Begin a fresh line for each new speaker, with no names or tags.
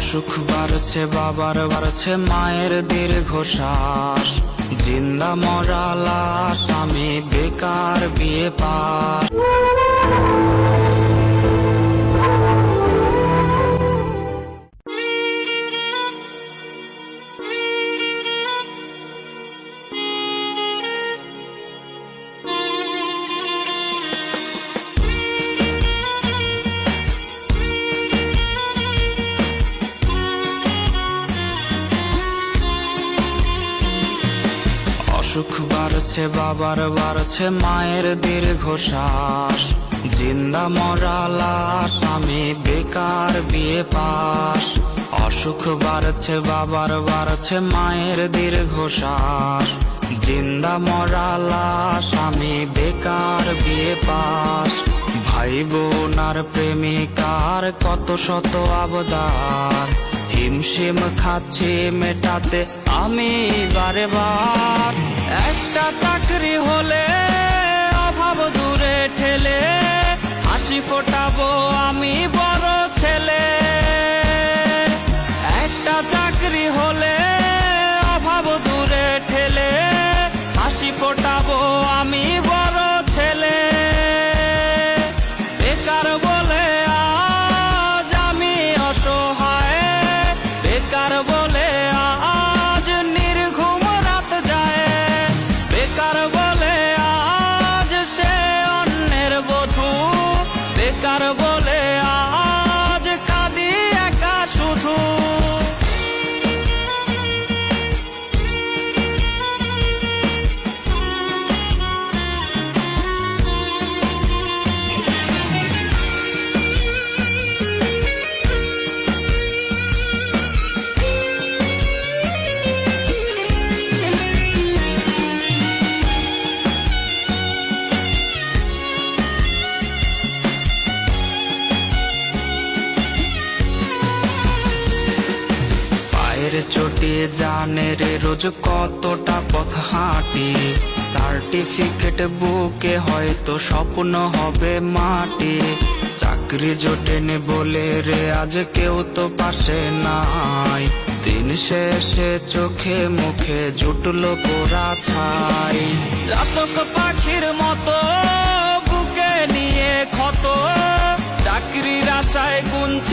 অসুখ বাড়ছে বাবার বাড়ছে মায়ের দীর্ঘশ্বাস, জিন্দা মরা লাশ আমি বেকার বিয়ে পাস। অসুখ বাড়ছে বাবার বাড়ছে মায়ের দীর্ঘশ্বাস, জিন্দা মরা লাশ আমি বেকার বিয়ে পাস। অসুখ বাড়ছে বাবার বাড়ছে মায়ের দীর্ঘশ্বাস, জিন্দা মরা লাশ আমি বেকার বিয়ে পাস। ভাই বোন আর প্রেমিকার কত শত আবদার, হিমশিম খাচ্ছি মেটাতে আমি বারে বার। একটা চাকরি হলে অভাব দূরে ঠেলে, হাসি ফোটাবো আমি বড় ছেলে। একটা চাকরি হলে অভাব দূরে ঠেলে, হাসি ফোটাবো আমি বড় ছেলে। বেকার বলে আজ আমি অসহায়, বেকার বলে আজ নির্ঘুম রাত যায়, বেকার বলে আজ সে অন্যের বধূ, বেকার বলে আজ কাঁদি একা শুধু। চটি জানে রে রোজ কতটা পথ হাঁটি, সার্টিফিকেট বুকে হয়তো স্বপ্ন হবে মাটি। চাকরি জোটেনি বলে রে আজ কেউ তো পাশে নাই, দিন শেষে চোখে মুখে জুটলো পোড়া ছাই। চাতক পাখির মতো বুকে নিয়ে ক্ষত, চাকরির আশায় গুনছে